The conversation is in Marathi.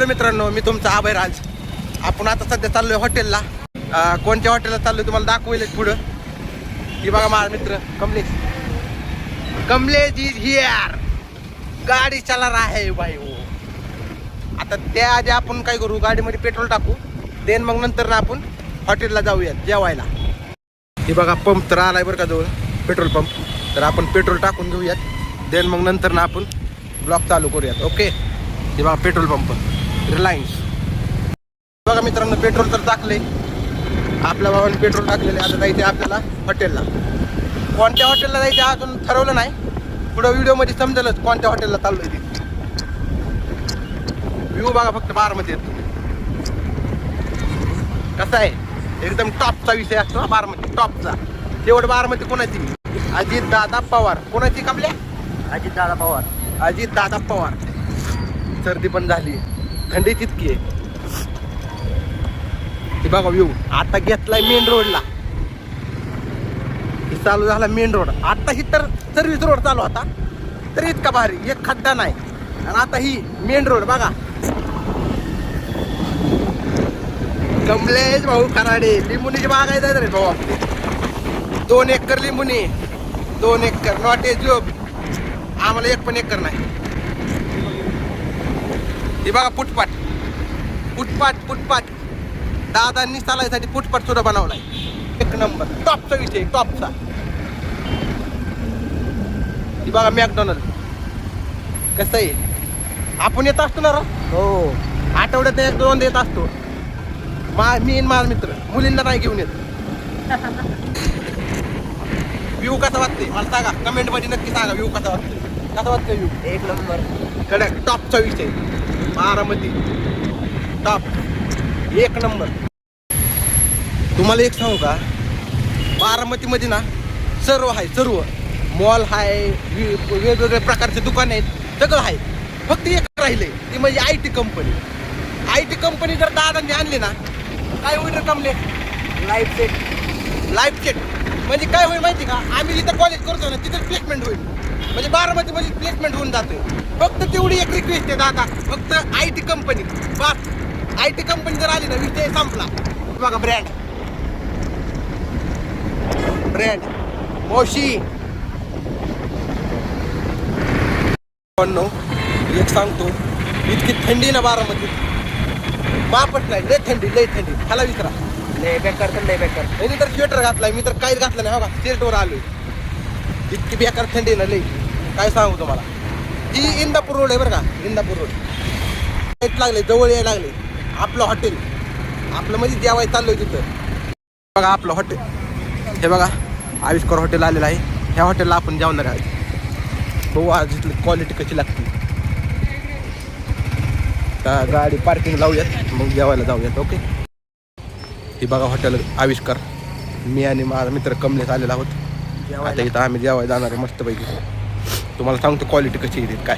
हॅलो मित्रांनो, मी तुमचा अभयराज. आपण आता सध्या चाललोय हॉटेलला. कोणत्या हॉटेलला चाललोय तुम्हाला दाखवेल पुढं. ही बघा माझा मित्र कमलेश. Kamlesh is here. गाडी चला रहा है भाई वो. आता त्या आधी आपण काय करू, गाडीमध्ये पेट्रोल टाकू, देन मग नंतर ना आपण हॉटेलला जाऊयात जेवायला. ही बघा पंप तर आलाय बरं का जवळ, पेट्रोल पंप. तर आपण पेट्रोल टाकून घेऊयात, देन मग नंतर ना आपण ब्लॉग चालू करूयात. ओके. हे बघा पेट्रोल पंप रिलायन्स. बघा मित्रांनो, पेट्रोल तर टाकले आपल्या भावाने, पेट्रोल टाकलेले. आता जायचे आपल्याला हॉटेलला. कोणत्या हॉटेलला जायचं अजून ठरवलं नाही, पुढं व्हिडिओमध्ये समजेलच कोणत्या हॉटेलला चाललोय ते. व्ह्यू बघा फक्त बारामती येतो कसा आहे, एकदम टॉपचा विषय असतो बारामती, टॉपचा. शेवट बारामती कोणाची? अजित दादा पवार. कोणाची कमल्या? अजित दादा पवार. अजित दादा पवार. सर्दी पण झाली, थंडी तितकी आहे. हे बघा व्ह्यू. आता घेतलाय मेन रोडला, चालू झाला मेन रोड. आता ही तर सर्व्हिस रोड चालू होता, तर इतका भारी, एक खड्डा नाही. आणि आता ही मेन रोड बघा. कमलेश भाऊ खराडे. लिंबुनीची बाग आहे रे भाऊ आपली. 2 एकर लिंबुनी, 2 एकर. Not a job. आम्हाला 1 पण एकर नाही. हे बघा फुटपाथ, फुटपाथ, फुटपाथ. दादांनी चालायसाठी फुटपाथ सुद्धा बनवलाय. 1 नंबर, टॉपचा विषय, टॉपचा. ही बघा मॅकडॉनल्ड कसं आहे. आपण येत असतो ना रा? हो, आठवड्यात 1-2 येत असतो. मी आणि माझा मित्र, मुलींना नाही घेऊन येत. व्ह्यू कसा वाटते मला सांगा, कमेंट मध्ये नक्की सांगा. व्ह्यू कसा वाटते, कसा वाटतं व्ह्यू? 1 नंबर. कडक, टॉपचा विषय. Baramati top, 1 number. तुम्हाला एक सांगू का, बारामतीमध्ये ना सर्व आहे, सर्व. मॉल आहे, वेगवेगळ्या प्रकारचे दुकान आहेत, सगळं आहे. फक्त एक राहिले ती म्हणजे IT कंपनी. IT कंपनी जर दादांनी आणली ना, काय होईल रकमले? Life set. लाईफ सेट म्हणजे काय होईल माहिती का, आम्ही जिथं कॉलेज करतो ना तिथं प्लेसमेंट होईल. म्हणजे बारामतीमध्ये प्लेसमेंट होऊन जातोय. फक्त तेवढी एक रिक्वेस्ट आहे दादा, फक्त IT company bus. IT company जर आली ना, विषय संपला. बघा ब्रँड, ब्रँड मोशी. एक सांगतो, इतकी थंडी ना बारामती, बापच नाही. लय थंडी, लय थंडी. ह्याला विचारा. लय बेकार तर लय बेकार. मी तर स्वेटर घातलाय, मी तर काहीच घातलं नाही. हो का, शर्टवर आलोय. इतकी बेकार थंडी ना, लय काय सांगू तुम्हाला. ही इंदापूर रोड आहे बरं का, इंदापूर रोड. येत लागले, जवळ यायला लागले आपलं हॉटेल. आपलं म्हणजे जेवायला चाललोय तिथं. बघा आपलं हॉटेल, हे बघा आविष्कार हॉटेल आलेलं आहे. ह्या हॉटेलला आपण जेवणार आहे. बघू आज इथली क्वालिटी कशी लागते. गाडी पार्किंग लावूयात, मग जेवायला जाऊयात. ओके. ही बघा हॉटेल आविष्कार. मी आणि माझा मित्र कमलेश आलेला आहोत. आता इथं आम्ही जेवायला जाणार आहे मस्तपैकी. तुम्हाला सांगतो क्वालिटी कशी येते काय.